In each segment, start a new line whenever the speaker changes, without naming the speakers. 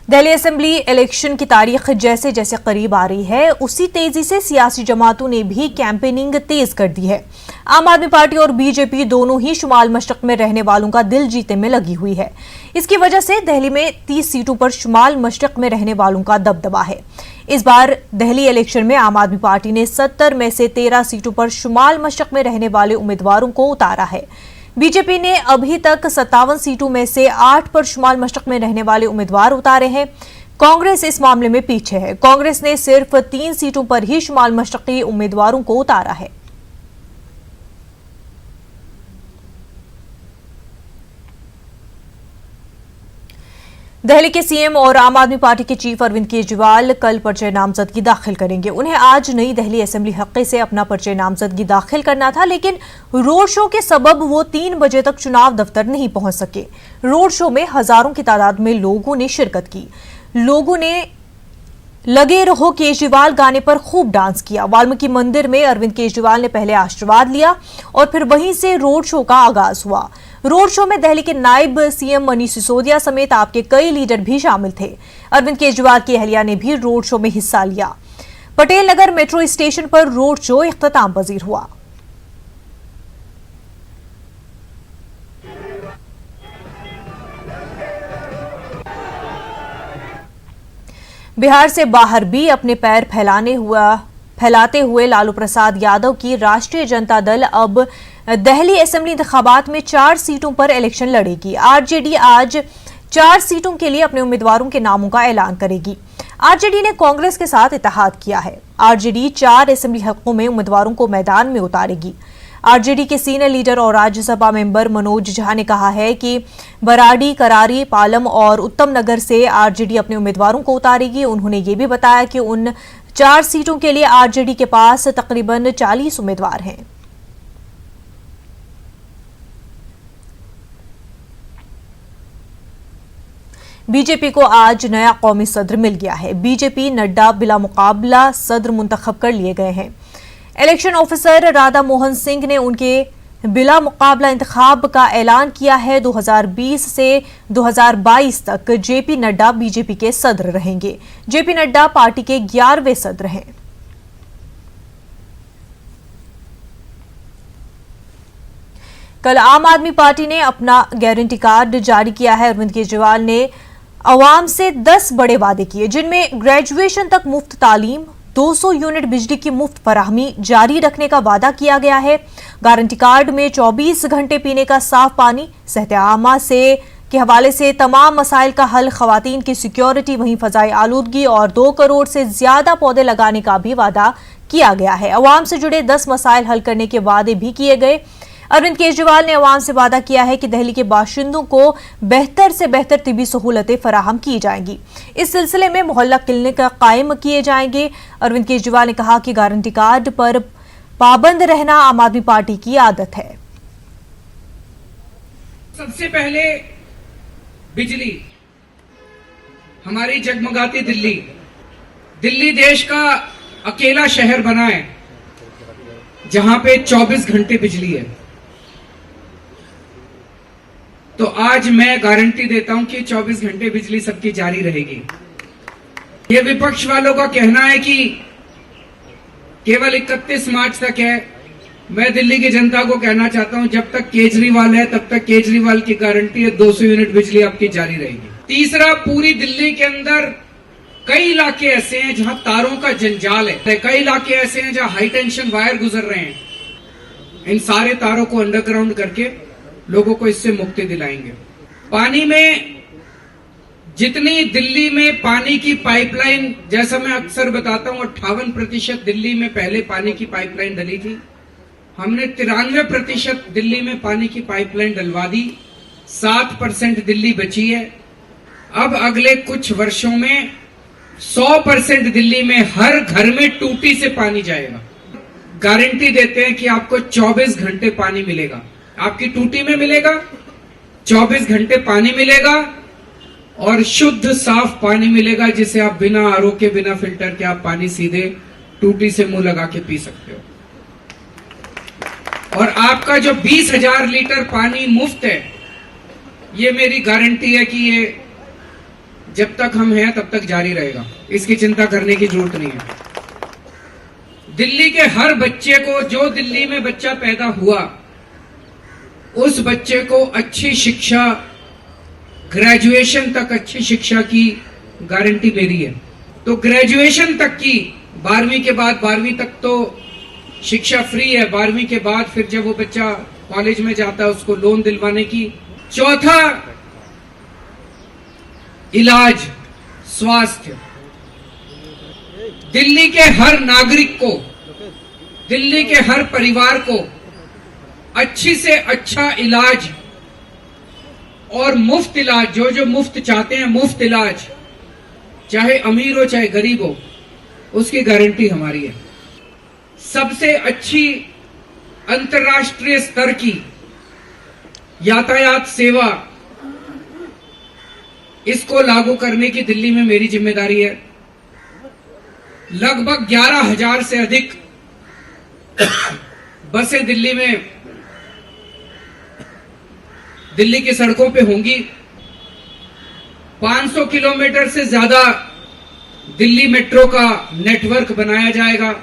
Delhi assembly election की तारीख जैसे जैसे करीब आ रही है उसी तेजी से सियासी जमातों ने भी कैंपेनिंग तेज कर दी है। आम आदमी पार्टी और बीजेपी दोनों ही शुमाल मशरक में रहने वालों का दिल जीतने में लगी हुई है। इसकी वजह से दिल्ली में 30 सीटों पर शुमाल मशरक में रहने वालों का दबदबा है। इस बार दिल्ली इलेक्शन में आम आदमी पार्टी ने 70 में से 13 सीटों पर शुमाल मशरक में रहने वाले उम्मीदवारों को उतारा है। बीजेपी ने अभी तक 57 सीटों में से 8 पर शुमाल मशरक में रहने वाले उम्मीदवार उतारे हैं। कांग्रेस इस मामले में पीछे है। कांग्रेस ने सिर्फ 3 सीटों पर ही शुमाल मशरकी उम्मीदवारों को उतारा है। दिल्ली के सीएम और आम आदमी पार्टी के चीफ अरविंद केजरीवाल कल पर्चे नामजदगी दाखिल करेंगे। उन्हें आज नई दिल्ली असेंबली हल्के से अपना पर्चे नामजदगी दाखिल करना था, लेकिन रोड शो के सबब वो 3 बजे तक चुनाव दफ्तर नहीं पहुंच सके। रोड शो में हजारों की तादाद में लोगों ने शिरकत की। लोगों ने लगे रहो केजरीवाल गाने पर खूब डांस किया। वाल्मीकि मंदिर में अरविंद केजरीवाल ने पहले आशीर्वाद लिया और फिर वहीं से रोड शो का आगाज हुआ। रोड शो में दिल्ली के नायब सीएम मनीष सिसोदिया समेत आपके कई लीडर भी शामिल थे। अरविंद केजरीवाल की अहलिया ने भी रोड शो में हिस्सा लिया। पटेल नगर मेट्रो स्टेशन पर रोड शो इख्तिताम पजीर हुआ। बिहार से बाहर भी अपने पैर फैलाते हुए लालू प्रसाद यादव की राष्ट्रीय जनता दल अब दिल्ली असेंबली इंतखाबात में 4 सीटों पर इलेक्शन लड़ेगी। आरजेडी आज 4 सीटों के लिए अपने उम्मीदवारों के नामों का ऐलान करेगी। आरजेडी ने कांग्रेस के साथ इत्तेहाद किया है। आरजेडी 4 असेंबली हलकों में उम्मीदवारों को मैदान में उतारेगी। आरजेडी के सीनियर लीडर और राज्यसभा मेंबर मनोज झा ने कहा है कि बराड़ी, करारी, पालम और उत्तम नगर से आरजेडी अपने उम्मीदवारों को उतारेगी। उन्होंने ये भी बताया कि उन 4 सीटों के लिए आरजेडी के पास तकरीबन 40 उम्मीदवार हैं। बीजेपी को आज नया कौमी सदर मिल गया है। बीजेपी नड्डा बिला मुकाबला सदर मुंतखब कर लिए गए हैं। इलेक्शन ऑफिसर राधा मोहन सिंह ने उनके बिला मुकाबला इंतखाब का ऐलान किया है। 2020 से 2022 तक जेपी नड्डा बीजेपी के सदर रहेंगे। जेपी नड्डा पार्टी के 11वें सदर हैं। कल आम आदमी पार्टी ने अपना गारंटी कार्ड जारी किया है। अरविंद केजरीवाल ने अवाम से 10 बड़े वादे किए, जिनमें ग्रेजुएशन तक मुफ्त तालीम, 200 यूनिट बिजली की मुफ्त फराहमी जारी रखने का वादा किया गया है। गारंटी कार्ड में 24 घंटे पीने का साफ पानी, सेहत आमा के हवाले से तमाम मसाइल का हल, खवातीन की सिक्योरिटी, वहीं फजाई आलूदगी और 2 करोड़ से ज्यादा पौधे लगाने का भी वादा किया गया है। अवाम से जुड़े 10 मसाइल हल करने के वादे भी किए गए। अरविंद केजरीवाल ने अवाम से वादा किया है कि दिल्ली के बाशिंदों को बेहतर से बेहतर तिबी सहूलतें फराहम की जाएंगी। इस सिलसिले में मोहल्ला क्लिनिक कायम किए जाएंगे। अरविंद केजरीवाल ने कहा कि गारंटी कार्ड पर पाबंद रहना आम आदमी पार्टी की आदत है।
सबसे पहले बिजली, हमारी जगमगाती दिल्ली। दिल्ली देश का अकेला शहर बना है जहां पे 24 घंटे बिजली है। तो आज मैं गारंटी देता हूं कि 24 घंटे बिजली सबकी जारी रहेगी। ये विपक्ष वालों का कहना है कि केवल 31 मार्च तक है। मैं दिल्ली की जनता को कहना चाहता हूं, जब तक केजरीवाल है तब तक केजरीवाल की गारंटी है 200 यूनिट बिजली आपकी जारी रहेगी। तीसरा, पूरी दिल्ली के अंदर कई इलाके ऐसे हैं जहां तारों का जंजाल है। कई इलाके ऐसे हैं जहां हाई टेंशन वायर गुजर रहे हैं। इन सारे तारों को अंडरग्राउंड करके लोगों को इससे मुक्ति दिलाएंगे। पानी में जितनी दिल्ली में पानी की पाइपलाइन, जैसा मैं अक्सर बताता हूं, 58% दिल्ली में पहले पानी की पाइपलाइन डली थी। हमने 93% दिल्ली में पानी की पाइपलाइन डलवा दी। 7% दिल्ली बची है। अब अगले कुछ वर्षों में 100% दिल्ली में हर घर में टूटी से पानी जाएगा। गारंटी देते हैं कि आपको 24 घंटे पानी मिलेगा। आपकी टूटी में मिलेगा, 24 घंटे पानी मिलेगा और शुद्ध साफ पानी मिलेगा, जिसे आप बिना आरओ के, बिना फिल्टर के आप पानी सीधे टूटी से मुंह लगा के पी सकते हो। और आपका जो 20,000 लीटर पानी मुफ्त है, ये मेरी गारंटी है कि ये जब तक हम हैं तब तक जारी रहेगा, इसकी चिंता करने की जरूरत नहीं है। दिल्ली के हर बच्चे को, जो दिल्ली में बच्चा पैदा हुआ, उस बच्चे को अच्छी शिक्षा, ग्रेजुएशन तक अच्छी शिक्षा की गारंटी मेरी है। तो ग्रेजुएशन तक की, 12वीं के बाद, 12वीं तक तो शिक्षा फ्री है, 12वीं के बाद फिर जब वो बच्चा कॉलेज में जाता है उसको लोन दिलवाने की। चौथा, इलाज, स्वास्थ्य। दिल्ली के हर नागरिक को, दिल्ली के हर परिवार को अच्छी से अच्छा इलाज और मुफ्त इलाज, जो मुफ्त चाहते हैं, मुफ्त इलाज, चाहे अमीर हो चाहे गरीब हो, उसकी गारंटी हमारी है। सबसे अच्छी अंतर्राष्ट्रीय स्तर की यातायात सेवा, इसको लागू करने की दिल्ली में मेरी जिम्मेदारी है। लगभग 11,000 से अधिक बसें दिल्ली की सड़कों पे होंगी। 500 किलोमीटर से ज्यादा दिल्ली मेट्रो का नेटवर्क बनाया जाएगा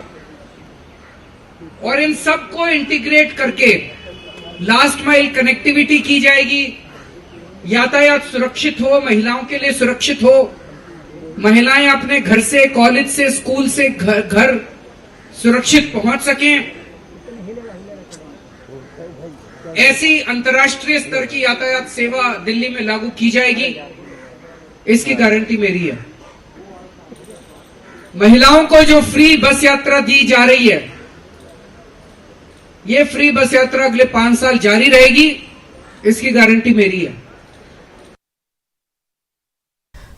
और इन सबको इंटीग्रेट करके लास्ट माइल कनेक्टिविटी की जाएगी। यातायात सुरक्षित हो, महिलाओं के लिए सुरक्षित हो, महिलाएं अपने घर से, कॉलेज से, स्कूल से घर सुरक्षित पहुंच सकें। ऐसी अंतर्राष्ट्रीय स्तर की यातायात सेवा दिल्ली में लागू की जाएगी, इसकी गारंटी मेरी है। महिलाओं को जो फ्री बस यात्रा दी जा रही है, ये फ्री बस यात्रा अगले 5 साल जारी रहेगी, इसकी गारंटी मेरी है।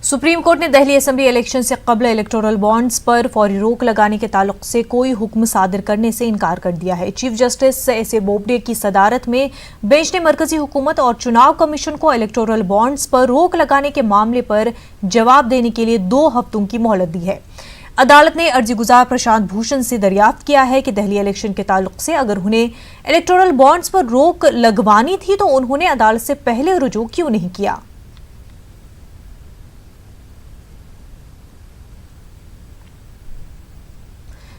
सुप्रीम कोर्ट ने दिल्ली असेंबली इलेक्शन से कबल इलेक्टोरल बॉन्ड्स पर फौरी रोक लगाने के ताल्लुक से कोई हुक्म सादर करने से इनकार कर दिया है। Chief justice एस.ए. बोबडे की सदारत में बेंच ने मरकजी हुकूमत और चुनाव कमीशन को इलेक्टोरल बॉन्ड्स पर रोक लगाने के मामले पर जवाब देने के लिए 2 हफ्तों की मोहलत दी है। अदालत ने अर्जी गुजार प्रशांत भूषण से दरियाफ्त किया है कि दिल्ली इलेक्शन के ताल्लुक से अगर उन्हें इलेक्टोरल बॉन्ड्स पर रोक लगवानी थी तो उन्होंने अदालत से पहले रुजू क्यों नहीं किया।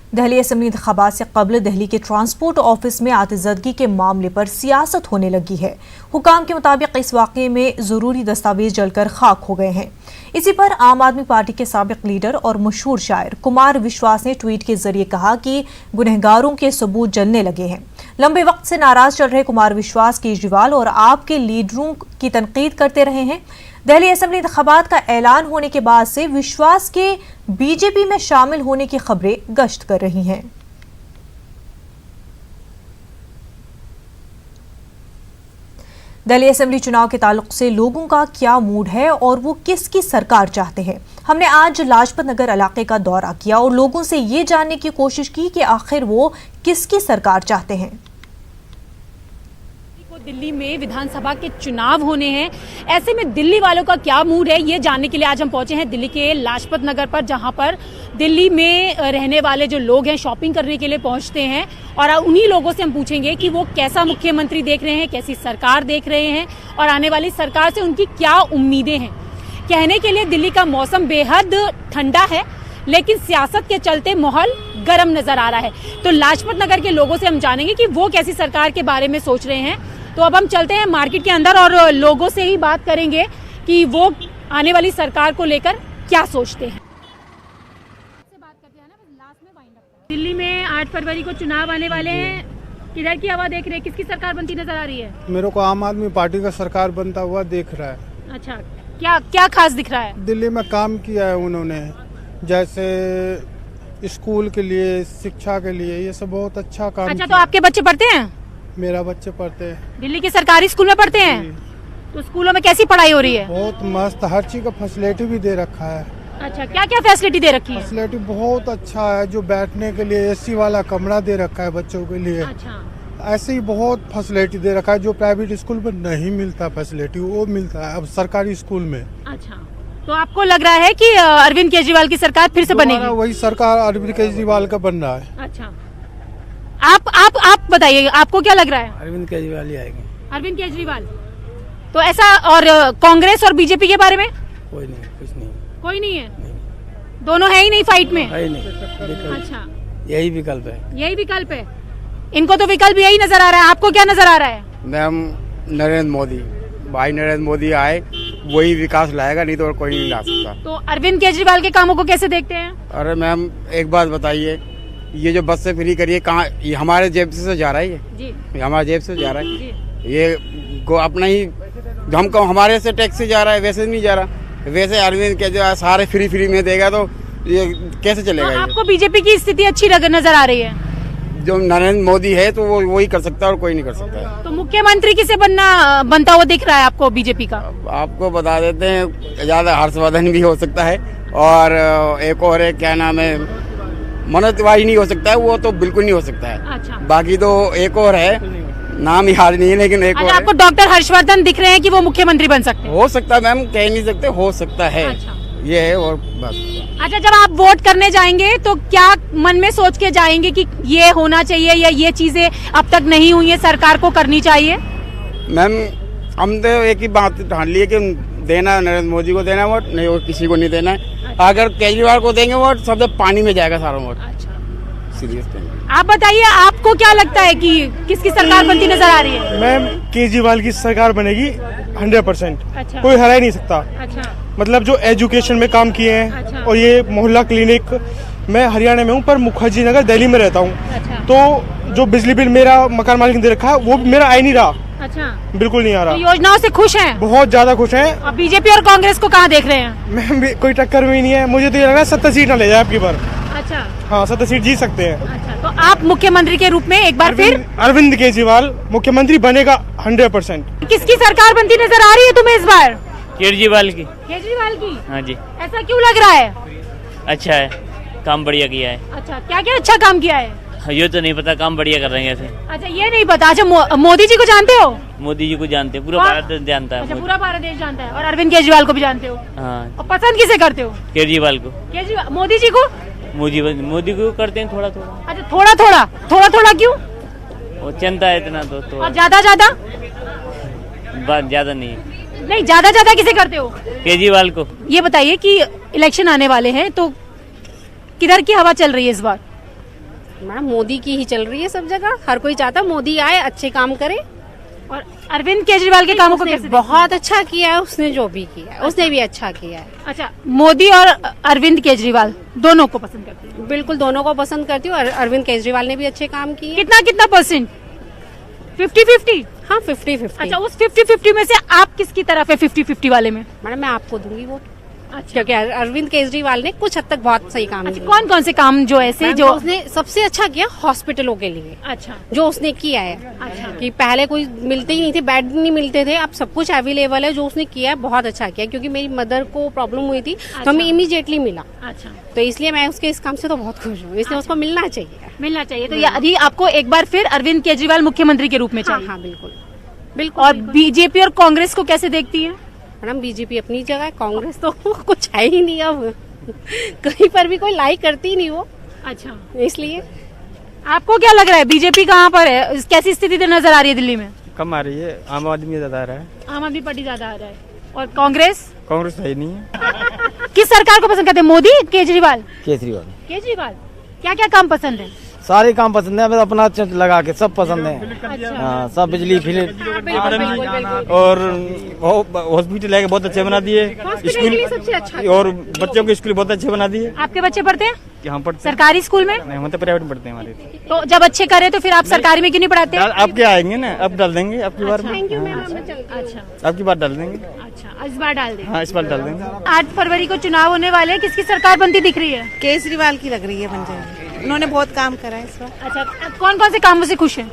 दिल्ली असेंबली इंतखाबात से कबल दिल्ली के ट्रांसपोर्ट ऑफिस में आतिजदगी के मामले पर सियासत होने लगी है। हुकाम के मुताबिक इस वाक़े में ज़रूरी दस्तावेज जलकर खाक हो गए हैं। इसी पर आम आदमी पार्टी के साबिक लीडर और मशहूर शायर कुमार विश्वास ने ट्वीट के जरिए कहा कि गुनहगारों के सबूत जलने लगे हैं। लंबे वक्त से नाराज चल रहे कुमार विश्वास केजरीवाल और आप के लीडरों की तनकीद करते रहे हैं। दिल्ली असेंबली इंतखाबात का ऐलान होने के बाद से विश्वास के बीजेपी में शामिल होने की खबरें गश्त कर रही हैं। दिल्ली असेंबली चुनाव के ताल्लुक से लोगों का क्या मूड है और वो किसकी सरकार चाहते हैं। हमने आज लाजपत नगर इलाके का दौरा किया और लोगों से ये जानने की कोशिश की कि आखिर वो किसकी सरकार चाहते हैं।
दिल्ली में विधानसभा के चुनाव होने हैं, ऐसे में दिल्ली वालों का क्या मूड है ये जानने के लिए आज हम पहुंचे हैं दिल्ली के लाजपत नगर पर, जहां पर दिल्ली में रहने वाले जो लोग हैं शॉपिंग करने के लिए पहुंचते हैं और उन्हीं लोगों से हम पूछेंगे कि वो कैसा मुख्यमंत्री देख रहे हैं, कैसी सरकार देख रहे हैं और आने वाली सरकार से उनकी क्या उम्मीदें हैं। कहने के लिए दिल्ली का मौसम बेहद ठंडा है, लेकिन सियासत के चलते माहौल गर्म नजर आ रहा है। तो लाजपत नगर के लोगों से हम जानेंगे कि वो कैसी सरकार के बारे में सोच रहे हैं। तो अब हम चलते हैं मार्केट के अंदर और लोगों से ही बात करेंगे कि वो आने वाली सरकार को लेकर क्या सोचते हैं। दिल्ली में 8 फरवरी को चुनाव आने वाले हैं, किधर की हवा देख रहे हैं, किसकी सरकार बनती नजर आ रही है?
मेरे को आम आदमी पार्टी का सरकार बनता हुआ दिख रहा है।
अच्छा, क्या क्या खास दिख रहा है?
दिल्ली में काम किया है उन्होंने, जैसे स्कूल के लिए, शिक्षा के लिए, ये सब बहुत अच्छा काम।
अच्छा, तो आपके बच्चे पढ़ते हैं?
मेरा बच्चे पढ़ते हैं।
दिल्ली के सरकारी स्कूल में पढ़ते हैं? तो स्कूलों में कैसी पढ़ाई हो रही है?
बहुत मस्त, हर चीज का फैसिलिटी भी दे रखा है।
अच्छा, क्या क्या फैसिलिटी दे रखी है?
फैसिलिटी बहुत अच्छा है, जो बैठने के लिए एसी वाला कमरा दे रखा है बच्चों के लिए।
अच्छा,
ऐसे ही बहुत फैसिलिटी दे रखा है, जो प्राइवेट स्कूल में नहीं मिलता फैसिलिटी, वो मिलता है अब सरकारी स्कूल में।
अच्छा, तो आपको लग रहा है कि अरविंद केजरीवाल की सरकार फिर से बनेगी?
वही सरकार अरविंद केजरीवाल का बन रहा है।
अच्छा, आप बताइए, आपको क्या लग रहा है?
अरविंद केजरीवाल ही आएंगे।
अरविंद केजरीवाल। तो ऐसा, और कांग्रेस और बीजेपी के बारे में?
कोई नहीं, कुछ नहीं,
कोई नहीं है?
नहीं
दोनों है ही नहीं फाइट में?
है ही नहीं, विकल्प
अच्छा,
यही विकल्प है।
यही विकल्प है। इनको तो विकल्प यही नजर आ रहा है, आपको क्या नजर आ रहा है?
मैम नरेंद्र मोदी, भाई नरेंद्र मोदी आए वही विकास लाएगा, नहीं तो और कोई नहीं ला सकता।
तो अरविंद केजरीवाल के कामों को कैसे देखते हैं?
अरे मैम एक बात बताइए, ये जो बस से फ्री करिए कहाँ, ये हमारे जेब से जा रहा है,
जी
ये हमारे जेब से जा रहा है,
जी।
ये अपना ही हमको हमारे से टैक्स से जा रहा है, वैसे नहीं जा रहा। वैसे अरविंद केजरीवाल सारे फ्री में देगा तो ये कैसे चलेगा?
तो
ये
आपको बीजेपी की स्थिति अच्छी नजर आ रही है?
जो नरेंद्र मोदी है तो वो वही कर सकता है और कोई नहीं कर सकता है।
तो मुख्यमंत्री किसे बनता हुआ दिख रहा है आपको बीजेपी का?
आपको बता देते हैं, ज्यादा हर्षवर्धन भी हो सकता है और एक और है, क्या नाम है, मनोज तिवारी नहीं हो सकता है, वो तो बिल्कुल नहीं हो सकता है।
अच्छा,
बाकी तो एक और है, नाम याद नहीं है लेकिन एक और
आपको डॉक्टर हर्षवर्धन दिख रहे हैं कि वो मुख्यमंत्री बन सकते हैं?
हो सकता है मैम, कह नहीं सकते, हो सकता है।
अच्छा।
ये है और बस।
अच्छा, जब आप वोट करने जाएंगे तो क्या मन में सोच के जाएंगे कि ये होना चाहिए या ये चीजें अब तक नहीं हुई है, सरकार को करनी चाहिए?
मैम हम तो एक ही बात ठान लिए कि देना नरेंद्र मोदी को देना वोट, नहीं और किसी को नहीं देना है। अगर केजरीवाल को देंगे वोट, सब पानी में जाएगा सारा वोट। सीरियस।
आप बताइए, आपको क्या लगता है कि किसकी सरकार बनती नजर आ रही है?
मैम केजरीवाल की सरकार बनेगी 100%।
अच्छा।
कोई हरा ही नहीं सकता।
अच्छा,
मतलब जो एजुकेशन में काम किए हैं
अच्छा।
और ये मोहल्ला क्लिनिक, मैं हरियाणा में हूँ पर मुखर्जी नगर दिल्ली में रहता हूँ।
अच्छा।
तो जो बिजली बिल मेरा मकान मालिक ने दे रखा है वो भी मेरा आ ही नहीं रहा,
अच्छा।
बिल्कुल नहीं आ
तो
रहा।
योजनाओं से खुश हैं?
बहुत ज्यादा खुश हैं।
और बीजेपी और कांग्रेस को कहाँ देख रहे हैं?
मैम भी कोई टक्कर में ही नहीं है, मुझे तो ये लग रहा है 70 सीट ना ले जाए आपकी बार।
अच्छा,
हाँ 70 सीट जीत सकते हैं।
अच्छा। तो आप मुख्यमंत्री के रूप में एक बार फिर
अरविंद केजरीवाल मुख्यमंत्री बनेगा 100%।
किसकी सरकार बनती नजर आ रही है तुम्हें इस बार?
केजरीवाल की।
केजरीवाल की?
हाँ जी,
ऐसा क्यों लग रहा है?
अच्छा है, काम बढ़िया किया है।
अच्छा, क्या क्या अच्छा काम किया है?
ये तो नहीं पता, काम बढ़िया कर रहे हैं ऐसे।
अच्छा, ये नहीं पता। अच्छा, मोदी जी को जानते हो?
मोदी जी को जानते हैं, पूरा
और-
भारत जानता है
अच्छा,
मोदी।
पूरा भारत देश जानता है। और अरविंद केजरीवाल को भी जानते हो?
हाँ,
और पसंद किसे करते हो?
केजरीवाल को।
केजरीवाल। मोदी जी को?
मोदी को करते हैं थोड़ा थोड़ा,
अच्छा, थोड़ा थोड़ा, थोड़ा थोड़ा क्यों?
वो चलता है इतना तो
और ज्यादा ज्यादा?
बात ज्यादा नहीं है।
नहीं, ज्यादा ज्यादा किसे करते हो?
केजरीवाल को।
ये बताइए कि इलेक्शन आने वाले हैं तो किधर की हवा चल रही है इस बार?
मैम मोदी की ही चल रही है सब जगह, हर कोई चाहता है मोदी आए, अच्छे काम करे।
और अरविंद केजरीवाल के कामों को
उसने
कैसे?
बहुत अच्छा किया है, उसने जो भी किया है उसने भी अच्छा किया है।
अच्छा, मोदी और अरविंद केजरीवाल दोनों को पसंद करते हैं?
बिल्कुल दोनों को पसंद करती हूँ। अरविंद केजरीवाल ने भी अच्छे काम किए।
कितना कितना परसेंट? 50-50?
हाँ 50-50।
अच्छा, उस 50-50 में से आप किसकी तरफ है 50-50 वाले में?
मैडम मैं आपको दूंगी वो,
अच्छा।
क्योंकि अरविंद केजरीवाल ने कुछ हद तक बहुत सही काम
अच्छा,
किया।
कौन कौन से काम जो ऐसे
मैम,
जो?
उसने सबसे अच्छा किया हॉस्पिटलों के लिए,
अच्छा,
जो उसने किया है।
अच्छा।
कि पहले कोई मिलते ही नहीं थे, बेड नहीं मिलते थे, अब सब कुछ अवेलेबल है। जो उसने किया है बहुत अच्छा किया, क्योंकि मेरी मदर को प्रॉब्लम हुई थी तो हमें इमीडिएटली मिला।
अच्छा,
तो इसलिए मैं उसके इस काम से तो बहुत खुश हूँ, इसलिए उसको मिलना चाहिए।
मिलना चाहिए। तो यदि आपको एक बार फिर अरविंद केजरीवाल मुख्यमंत्री के रूप में
हाँ
चाहिए?
हाँ बिल्कुल बिल्कुल।
और बीजेपी और कांग्रेस को कैसे देखती है?
मैडम बीजेपी अपनी जगह है, कांग्रेस तो कुछ है ही नहीं अब, कहीं पर भी कोई लाइक करती ही नहीं वो,
अच्छा,
इसलिए।
आपको क्या लग रहा है बीजेपी कहाँ पर है? कैसी स्थिति नजर आ रही है दिल्ली में?
कम आ रही है, आम आदमी ज्यादा आ रहा है,
आम आदमी पार्टी ज्यादा आ रहा है। और कांग्रेस?
कांग्रेस है ही नहीं है।
किस सरकार को पसंद करते हैं, मोदी केजरीवाल?
केजरीवाल
केजरीवाल। क्या क्या काम पसंद है?
सारे काम पसंद है, हमें अपना लगा के सब पसंद है।
अच्छा,
हाँ, सब बिजली फ्री
बिल्कुल बिल्कुल बिल्कुल।
और हॉस्पिटल है बहुत अच्छे बना दिए,
हॉस्पिटल के लिए सबसे अच्छा
और बच्चों के स्कूल बहुत अच्छे बना दिए।
आपके बच्चे पढ़ते हैं
कि हम पढ़ते हैं,
सरकारी स्कूल में?
नहीं हम तो प्राइवेट में पढ़ते हैं हमारे।
तो जब अच्छे करे तो फिर आप सरकारी में क्यों नहीं पढ़ाते?
आपके आएंगे ना, अब डाल देंगे आपकी बार में।
थैंक यू मैम, मैं चलती हूँ।
अच्छा,
आपकी बार डाल देंगे।
अच्छा, इस बार डाल दें।
हाँ इस बार डाल देंगे।
8 फरवरी को चुनाव होने वाले हैं, किसकी सरकार बनती दिख रही है?
केजरीवाल की लग रही है बन जाएगी, उन्होंने बहुत काम करा है इस बार।
अच्छा, कौन कौन से कामों से खुश हैं?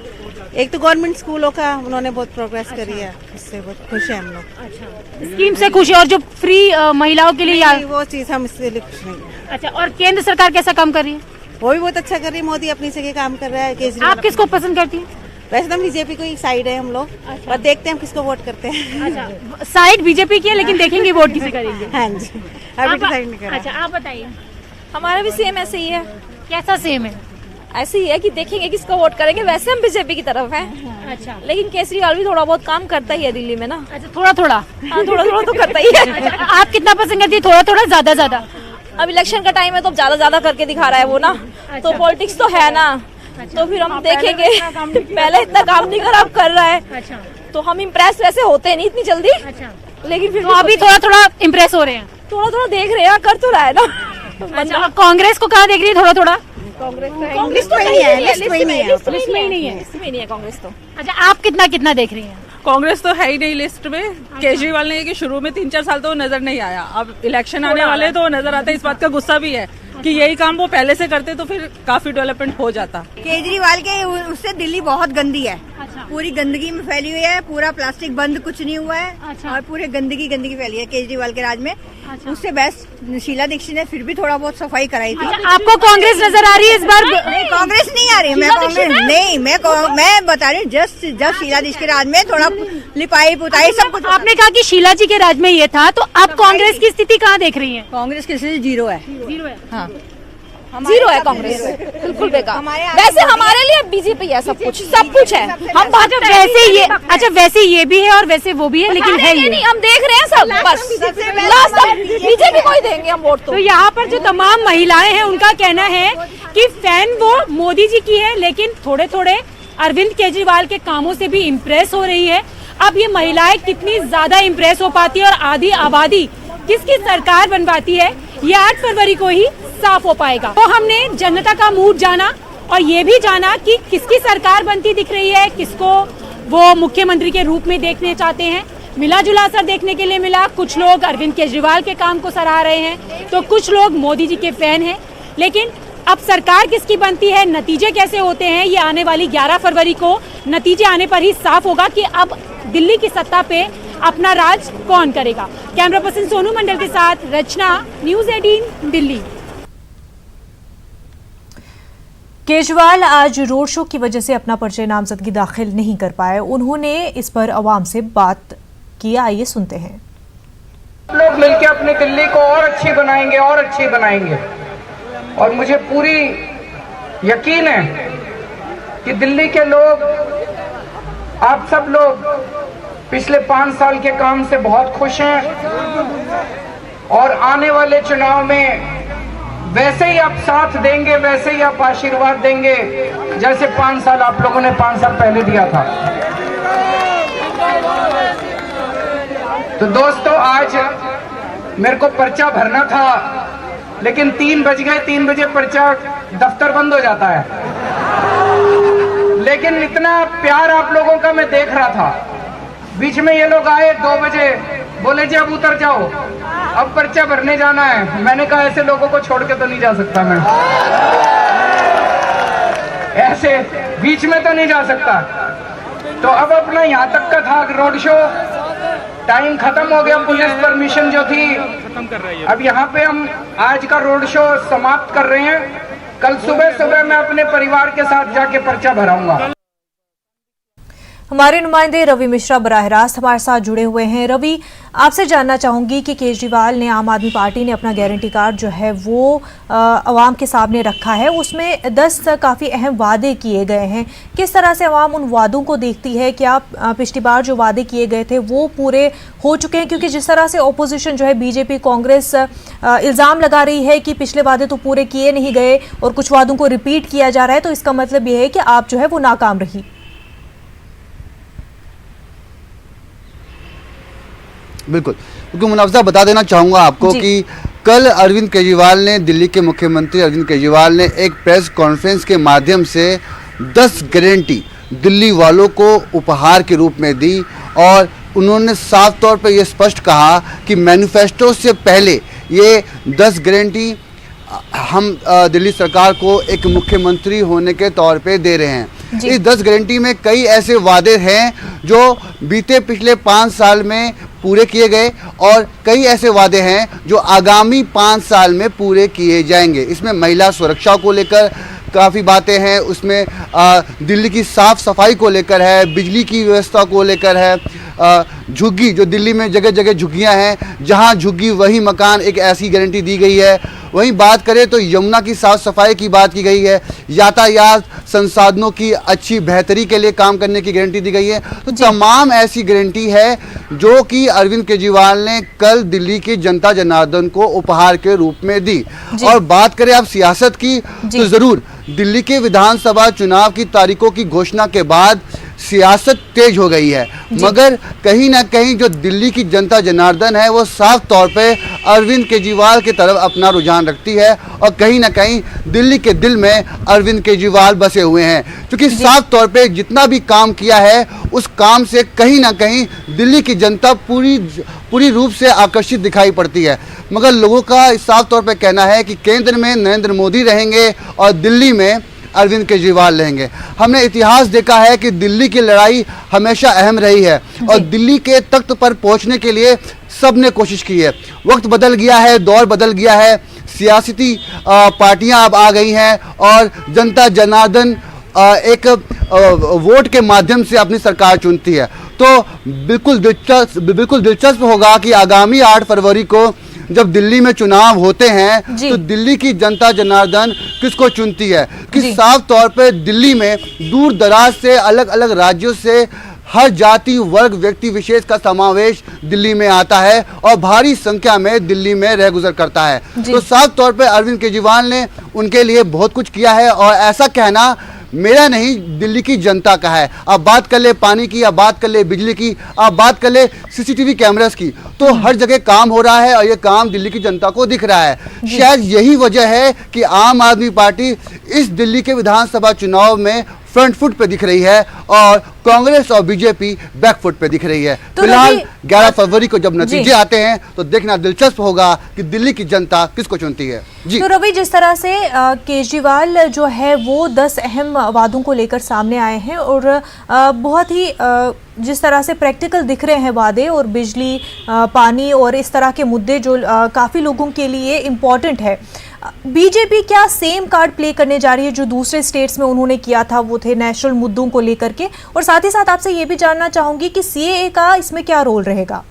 एक तो गवर्नमेंट स्कूलों का उन्होंने बहुत प्रोग्रेस करी है, उससे बहुत खुश हैं हम लोग।
अच्छा, स्कीम से खुश है। और जो फ्री महिलाओं के लिए
नहीं, वो चीज हम इससे लिए खुश नहीं है।
अच्छा, और केंद्र सरकार कैसा काम कर रही है?
वो भी बहुत अच्छा कर रही है, मोदी अपनी जगह काम कर रहा है। केजरीवाल
आप किसको पसंद करती हैं?
वैसे तो हम बीजेपी को ही साइड है हम लोग, और देखते हैं हम किसको वोट करते हैं।
अच्छा, साइड बीजेपी की है, लेकिन देखेंगे वोट किसे करेंगे।
हाँ जी, अभी डिसाइड नहीं करा।
अच्छा, आप बताइए।
हमारा भी सेम ऐसे ही है।
कैसा सेम है?
ऐसे ही है कि देखेंगे किसको वोट करेंगे। वैसे हम बीजेपी की तरफ हैं।
अच्छा,
लेकिन केजरीवाल भी थोड़ा बहुत काम करता ही है दिल्ली में ना।
अच्छा, थोड़ा थोड़ा।
हाँ, थोड़ा थोड़ा तो करता ही है।
आप कितना पसंद करती है, थोड़ा थोड़ा ज्यादा ज्यादा?
अब इलेक्शन का टाइम है तो ज्यादा ज्यादा करके दिखा रहा है वो ना। तो पॉलिटिक्स तो है ना, तो फिर हम देखेंगे। पहले इतना काम नहीं करा, अब कर रहा है।
अच्छा,
तो हम इम्प्रेस वैसे होते नहीं इतनी जल्दी।
अच्छा,
लेकिन फिर
तो अभी थोड़ा थोड़ा इम्प्रेस हो रहे हैं।
थोड़ा थोड़ा देख रहे हैं, कर तो रहा है ना।
अच्छा, कांग्रेस को कहाँ देख रही है थोड़ा थोड़ा?
कांग्रेस तो नहीं है, लिस्ट में नहीं है,
लिस्ट में ही नहीं है।
लिस्ट में नहीं है कांग्रेस तो।
अच्छा, आप कितना कितना देख रही हैं?
कांग्रेस तो है ही नहीं लिस्ट में। केजरीवाल ने कि शुरू में 3-4 साल तो नजर नहीं आया, अब इलेक्शन आने वाले तो नजर आता है। इस बात का गुस्सा भी है कि यही काम वो पहले से करते तो फिर काफी डेवलपमेंट हो जाता।
केजरीवाल के उससे दिल्ली बहुत गंदी है। पूरी गंदगी में फैली हुई है, पूरा प्लास्टिक बंद कुछ नहीं हुआ है। और पूरे गंदगी फैली है केजरीवाल के राज में। उससे बेस्ट शीला दीक्षित ने फिर भी थोड़ा बहुत सफाई कराई थी।
आपको कांग्रेस नजर आ रही है इस बार?
नहीं, कांग्रेस नहीं आ रही है। मैं कांग्रेस नहीं, मैं बता रही हूँ जस्ट शीला दीक्षित के राज में थोड़ा लिपाई पुताई सब कुछ।
आपने कहा कि शीला जी के राज में ये था, तो अब कांग्रेस की स्थिति कहाँ देख रही है?
कांग्रेस की स्थिति जीरो है।
जीरो है।
हाँ,
जीरो है कांग्रेस, बिल्कुल बेकार। वैसे हमारे लिए बीजेपी है, सब कुछ है। हम
अच्छा, वैसे ये भी है और वैसे वो भी है, लेकिन है ये।
नहीं, हम देख रहे हैं सब, बस लास्ट तक बीजेपी को ही देंगे हम वोट।
तो यहाँ पर जो तमाम महिलाएं हैं उनका कहना है कि फैन वो मोदी जी की है, लेकिन थोड़े थोड़े अरविंद केजरीवाल के कामों से भी इम्प्रेस हो रही है। अब ये महिलाएं कितनी ज्यादा इम्प्रेस हो पाती है और आधी आबादी किसकी सरकार बनवाती है, ये 8 फरवरी को ही साफ हो पाएगा। तो हमने जनता का मूड जाना और ये भी जाना कि किसकी सरकार बनती दिख रही है, किसको वो मुख्यमंत्री के रूप में देखने चाहते हैं। मिला जुला असर देखने के लिए मिला। कुछ लोग अरविंद केजरीवाल के काम को सराह रहे हैं, तो कुछ लोग मोदी जी के फैन हैं। लेकिन अब सरकार किसकी बनती है, नतीजे कैसे होते हैं, ये आने वाली 11 फरवरी को नतीजे आने पर ही साफ होगा कि अब दिल्ली की सत्ता पे अपना राज कौन करेगा। कैमरा पर्सन सोनू मंडल के साथ रचना, न्यूज़ 18 दिल्ली।
केजरीवाल आज रोड शो की वजह से अपना पर्चे नामजदगी दाखिल नहीं कर पाए। उन्होंने इस पर अवाम से बात की, आइए सुनते हैं।
लोग मिलकर अपनी दिल्ली को और अच्छी बनाएंगे और अच्छी बनाएंगे। और मुझे पूरी यकीन है कि दिल्ली के लोग, आप सब लोग पिछले 5 साल के काम से बहुत खुश हैं और आने वाले चुनाव में वैसे ही आप साथ देंगे, वैसे ही आप आशीर्वाद देंगे जैसे 5 साल आप लोगों ने 5 साल पहले दिया था। तो दोस्तों, आज मेरे को पर्चा भरना था, लेकिन 3 बज गए। 3 बजे पर्चा दफ्तर बंद हो जाता है। लेकिन इतना प्यार आप लोगों का मैं देख रहा था। बीच में ये लोग आए 2 बजे, बोले जी अब उतर जाओ, अब पर्चा भरने जाना है। मैंने कहा ऐसे लोगों को छोड़ के तो नहीं जा सकता मैं, ऐसे बीच में तो नहीं जा सकता। तो अब अपना यहाँ तक का था रोड शो, टाइम खत्म हो गया। पुलिस परमिशन जो थी खत्म कर रही है। अब यहाँ पे हम आज का रोड शो समाप्त कर रहे हैं। कल सुबह मैं अपने परिवार के साथ जाके पर्चा भराऊंगा।
हमारे नुमाइंदे रवि मिश्रा बराह रास्त हमारे साथ जुड़े हुए हैं। रवि, आपसे जानना चाहूंगी कि केजरीवाल ने, आम आदमी पार्टी ने अपना गारंटी कार्ड जो है वो अवाम के सामने रखा है, उसमें 10 काफ़ी अहम वादे किए गए हैं। किस तरह से अवाम उन वादों को देखती है? क्या पिछली बार जो वादे किए गए थे वो पूरे हो चुके हैं? क्योंकि जिस तरह से ऑपोजिशन जो है, बीजेपी, कांग्रेस इल्ज़ाम लगा रही है कि पिछले वादे तो पूरे किए नहीं गए और कुछ वादों को रिपीट किया जा रहा है, तो इसका मतलब ये है कि आप जो है वो नाकाम रही।
बिल्कुल, क्योंकि मुनाफजा बता देना चाहूँगा आपको कि कल अरविंद केजरीवाल ने, दिल्ली के मुख्यमंत्री अरविंद केजरीवाल ने एक प्रेस कॉन्फ्रेंस के माध्यम से 10 गारंटी दिल्ली वालों को उपहार के रूप में दी। और उन्होंने साफ तौर पर यह स्पष्ट कहा कि मैनिफेस्टो से पहले ये 10 गारंटी हम दिल्ली सरकार को एक मुख्यमंत्री होने के तौर पे दे रहे हैं। इस 10 गारंटी में कई ऐसे वादे हैं जो बीते पिछले 5 साल में पूरे किए गए और कई ऐसे वादे हैं जो आगामी 5 साल में पूरे किए जाएंगे। इसमें महिला सुरक्षा को लेकर काफ़ी बातें हैं, उसमें दिल्ली की साफ़ सफाई को लेकर है, बिजली की व्यवस्था को लेकर है, झुग्गी जो दिल्ली में जगह जगह झुग्गियां हैं, जहां झुग्गी वही मकान, एक ऐसी गारंटी दी गई है। वहीं बात करें तो यमुना की साफ सफाई की बात की गई है, यातायात संसाधनों की अच्छी बेहतरी के लिए काम करने की गारंटी दी गई है। तो तमाम ऐसी गारंटी है जो कि अरविंद केजरीवाल ने कल दिल्ली की जनता जनार्दन को उपहार के रूप में दी। और बात करें आप सियासत की तो जरूर दिल्ली के विधानसभा चुनाव की तारीखों की घोषणा के बाद सियासत तेज हो गई है, मगर कहीं ना कहीं जो दिल्ली की जनता जनार्दन है वो साफ तौर पे अरविंद केजरीवाल की तरफ अपना रुझान रखती है और कहीं ना कहीं दिल्ली के दिल में अरविंद केजरीवाल बसे हुए हैं, क्योंकि साफ तौर पे जितना भी काम किया है उस काम से कहीं ना कहीं दिल्ली की जनता पूरी रूप से आकर्षित दिखाई पड़ती है। मगर लोगों का साफ तौर पे कहना है कि केंद्र में नरेंद्र मोदी रहेंगे और दिल्ली में अरविंद केजरीवाल रहेंगे। हमने इतिहास देखा है कि दिल्ली की लड़ाई हमेशा अहम रही है और दिल्ली के तख्त पर पहुंचने के लिए सबने कोशिश की है। वक्त बदल गया है, दौर बदल गया है, सियासती पार्टियां अब आ गई हैं और जनता जनार्दन एक वोट के माध्यम से अपनी सरकार चुनती है। तो बिल्कुल दिलचस्प होगा कि आगामी 8 फरवरी को जब दिल्ली में चुनाव होते हैं तो दिल्ली की जनता जनार्दन किसको चुनती है, कि साफ तौर पे दिल्ली में दूर दराज से अलग अलग राज्यों से हर जाति वर्ग व्यक्ति विशेष का समावेश दिल्ली में आता है और भारी संख्या में दिल्ली में रह गुजर करता है। तो साफ तौर पे अरविंद केजरीवाल ने उनके लिए बहुत कुछ किया है और ऐसा कहना मेरा नहीं दिल्ली की जनता का है। आप बात कर ले पानी की, आप बात कर ले बिजली की, आप बात कर ले सीसीटीवी कैमरास की, तो हर जगह काम हो रहा है और ये काम दिल्ली की जनता को दिख रहा है। शायद यही वजह है कि आम आदमी पार्टी इस दिल्ली के विधानसभा चुनाव में फ्रंट फुट पे दिख रही है और कांग्रेस और बीजेपी बैक फुट पे दिख रही है।
तो
फिलहाल 11 फरवरी को जब नतीजे आते हैं तो देखना दिलचस्प होगा कि दिल्ली की जनता किसको चुनती है। जी
तो रवि, जिस तरह से केजरीवाल जो है वो 10 अहम वादों को लेकर सामने आए हैं और बहुत ही जिस तरह से प्रैक्टिकल दिख रहे हैं वादे और बिजली पानी और इस तरह के मुद्दे जो काफ़ी लोगों के लिए इम्पॉर्टेंट है, बीजेपी क्या सेम कार्ड प्ले करने जा रही है जो दूसरे स्टेट्स में उन्होंने किया था, वो थे नेशनल मुद्दों को लेकर के? और साथ ही साथ आपसे ये भी जानना चाहूंगी कि सीएए का इसमें क्या रोल रहेगा?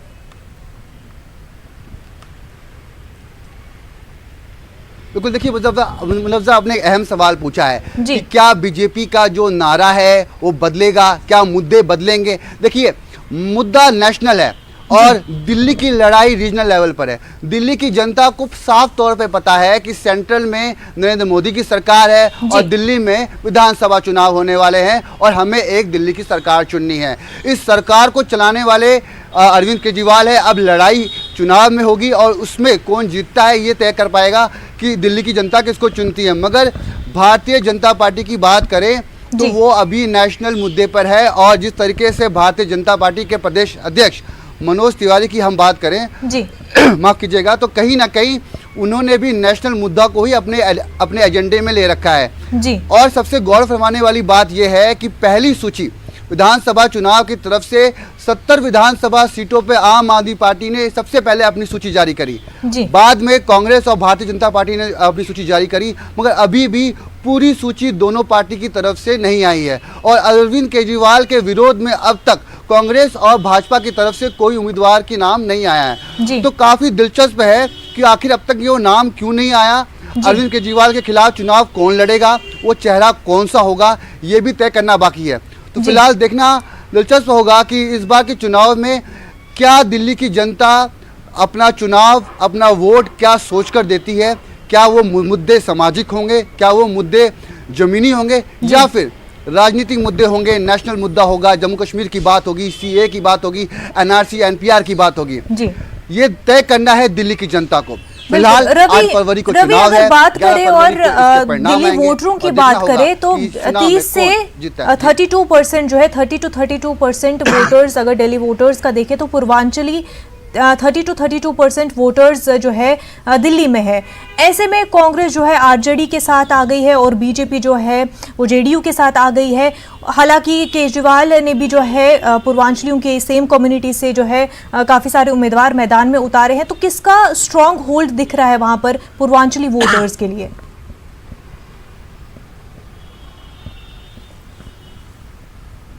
बिल्कुल, देखिए मुलव्जा आपने एक अहम सवाल पूछा है कि क्या बीजेपी का जो नारा है वो बदलेगा, क्या मुद्दे बदलेंगे? देखिए मुद्दा नेशनल है और दिल्ली की लड़ाई रीजनल लेवल पर है। दिल्ली की जनता को साफ तौर पे पता है कि सेंट्रल में नरेंद्र मोदी की सरकार है और दिल्ली में विधानसभा चुनाव होने वाले हैं और हमें एक दिल्ली की सरकार चुननी है। इस सरकार को चलाने वाले अरविंद केजरीवाल है। अब लड़ाई चुनाव में होगी और उसमें कौन जीतता है ये तय कर पाएगा कि दिल्ली की जनता किसको चुनती है। मगर भारतीय जनता पार्टी की बात करें तो वो अभी नेशनल मुद्दे पर है और जिस तरीके से भारतीय जनता पार्टी के प्रदेश अध्यक्ष मनोज तिवारी की हम बात करें माफ कीजिएगा, तो कहीं ना कहीं उन्होंने भी नेशनल मुद्दा को ही अपने एजेंडे में ले रखा है। और सबसे गौर फरमाने वाली बात यह है कि पहली सूची विधानसभा चुनाव की तरफ से 70 विधानसभा सीटों पे आम आदमी पार्टी ने सबसे पहले अपनी सूची जारी करी, बाद में कांग्रेस और भारतीय जनता पार्टी ने अपनी सूची जारी करी, मगर अभी भी पूरी सूची दोनों पार्टी की तरफ से नहीं आई है। और अरविंद केजरीवाल के विरोध में अब तक कांग्रेस और भाजपा की तरफ से कोई उम्मीदवार की नाम नहीं आया है। तो काफी दिलचस्प है कि आखिर अब तक ये नाम क्यों नहीं आया, अरविंद केजरीवाल के खिलाफ चुनाव कौन लड़ेगा, वो चेहरा कौन सा होगा, ये भी तय करना बाकी है। तो फिलहाल देखना दिलचस्प होगा कि इस बार के चुनाव में क्या दिल्ली की जनता अपना चुनाव, अपना वोट क्या सोचकर देती है। क्या वो मुद्दे सामाजिक होंगे, क्या वो मुद्दे जमीनी होंगे, या फिर राजनीतिक मुद्दे होंगे, नेशनल मुद्दा होगा, जम्मू कश्मीर की बात होगी, सीए की बात होगी, एनआरसी एनपीआर की बात होगी। ये तय करना है दिल्ली की जनता को। फिलहाल 8 फरवरी को चुनाव है।
बात करें और दिल्ली वोटरों की बात करें तो 30 से 32% जो है 30 to 32% वोटर्स, अगर दिल्ली वोटर्स का देखें तो पूर्वांचली 30 to 32% वोटर्स जो है दिल्ली में है। ऐसे में कांग्रेस जो है आरजेडी के साथ आ गई है और बीजेपी जो है वो जेडीयू के साथ आ गई है। हालांकि केजरीवाल ने भी जो है पूर्वांचलियों के सेम कम्युनिटी से जो है काफ़ी सारे उम्मीदवार मैदान में उतारे हैं। तो किसका स्ट्रॉन्ग होल्ड दिख रहा है वहाँ पर पूर्वांचली वोटर्स के लिए?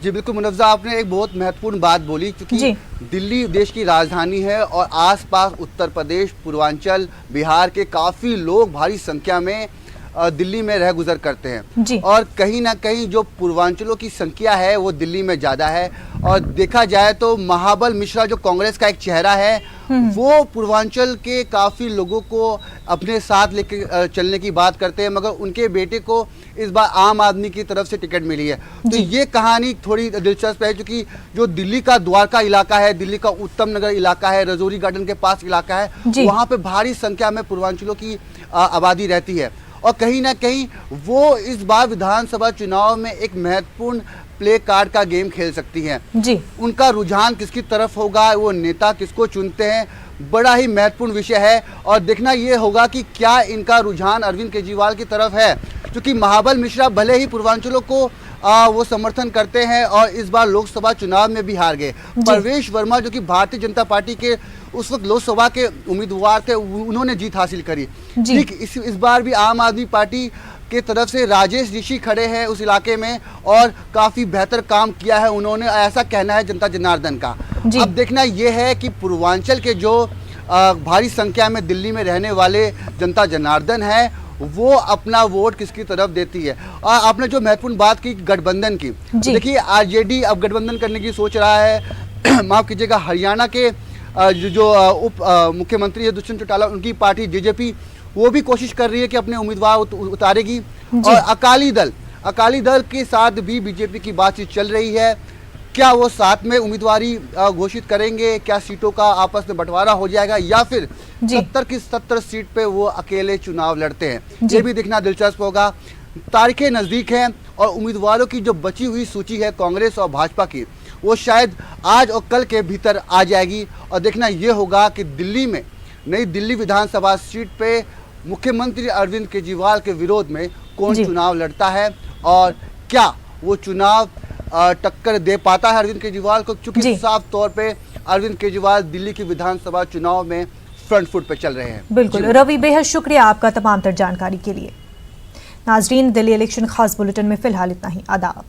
जी बिल्कुल मुनव्जा, आपने एक बहुत महत्वपूर्ण बात बोली, क्योंकि
जी।
दिल्ली देश की राजधानी है और आसपास उत्तर प्रदेश, पूर्वांचल, बिहार के काफ़ी लोग भारी संख्या में दिल्ली में रह गुजर करते हैं
जी।
और कहीं ना कहीं जो पूर्वांचलों की संख्या है वो दिल्ली में ज़्यादा है। और देखा जाए तो महाबल मिश्रा जो कांग्रेस का एक चेहरा है, वो पूर्वांचल के काफ़ी लोगों को अपने साथ लेकर चलने की बात करते हैं, मगर उनके बेटे को इस बार आम आदमी की तरफ से टिकट मिली है। तो ये कहानी थोड़ी दिलचस्प है, क्योंकि जो दिल्ली का द्वारका इलाका है, दिल्ली का उत्तम नगर इलाका है, रजौरी गार्डन के पास इलाका है, वहाँ पे भारी संख्या में पूर्वांचलों की आबादी रहती है और कहीं ना कहीं वो इस बार विधानसभा चुनाव में एक महत्वपूर्ण प्ले कार्ड का गेम खेल सकती हैं।
जी।
उनका रुझान किसकी तरफ होगा, वो नेता किसको चुनते हैं, बड़ा ही महत्वपूर्ण विषय है और देखना ये होगा कि क्या इनका रुझान अरविंद केजरीवाल की तरफ है, क्योंकि महाबल मिश्रा भले ही पूर्वांचलों को वो समर्थन करते हैं और इस बार लोकसभा चुनाव में भी हार गए। परवेश वर्मा जो कि भारतीय जनता पार्टी के उस वक्त लोकसभा के उम्मीदवार थे, उन्होंने जीत हासिल करी। ठीक इस बार भी आम आदमी पार्टी के तरफ से राजेश ऋषि खड़े हैं उस इलाके में और काफ़ी बेहतर काम किया है उन्होंने, ऐसा कहना है जनता जनार्दन का। अब देखना यह है कि पूर्वांचल के जो भारी संख्या में दिल्ली में रहने वाले जनता जनार्दन है, वो अपना वोट किसकी तरफ देती है। और आपने जो महत्वपूर्ण बात की गठबंधन की, तो देखिए आरजेडी अब गठबंधन करने की सोच रहा है। माफ कीजिएगा, हरियाणा के जो उप मुख्यमंत्री है दुष्यंत चौटाला, उनकी पार्टी जेजेपी, वो भी कोशिश कर रही है कि अपने उम्मीदवार उतारेगी। और अकाली दल के साथ भी बीजेपी की बातचीत चल रही है। क्या वो साथ में उम्मीदवारी घोषित करेंगे, क्या सीटों का आपस में बंटवारा हो जाएगा या फिर 70 की 70 सीट पे वो अकेले चुनाव लड़ते हैं, ये भी देखना दिलचस्प होगा। तारीखें नज़दीक हैं और उम्मीदवारों की जो बची हुई सूची है कांग्रेस और भाजपा की, वो शायद आज और कल के भीतर आ जाएगी और देखना ये होगा कि दिल्ली में नई दिल्ली विधानसभा सीट पे मुख्यमंत्री अरविंद केजरीवाल के विरोध में कौन चुनाव लड़ता है और क्या वो चुनाव टक्कर दे पाता है अरविंद केजरीवाल को, क्योंकि साफ तौर पे अरविंद केजरीवाल दिल्ली की विधानसभा चुनाव में फ्रंट फुट पे चल रहे हैं।
बिल्कुल रवि, बेहद शुक्रिया आपका तमाम तर जानकारी के लिए। नाजरीन, दिल्ली इलेक्शन खास बुलेटिन में फिलहाल इतना ही। आदाब।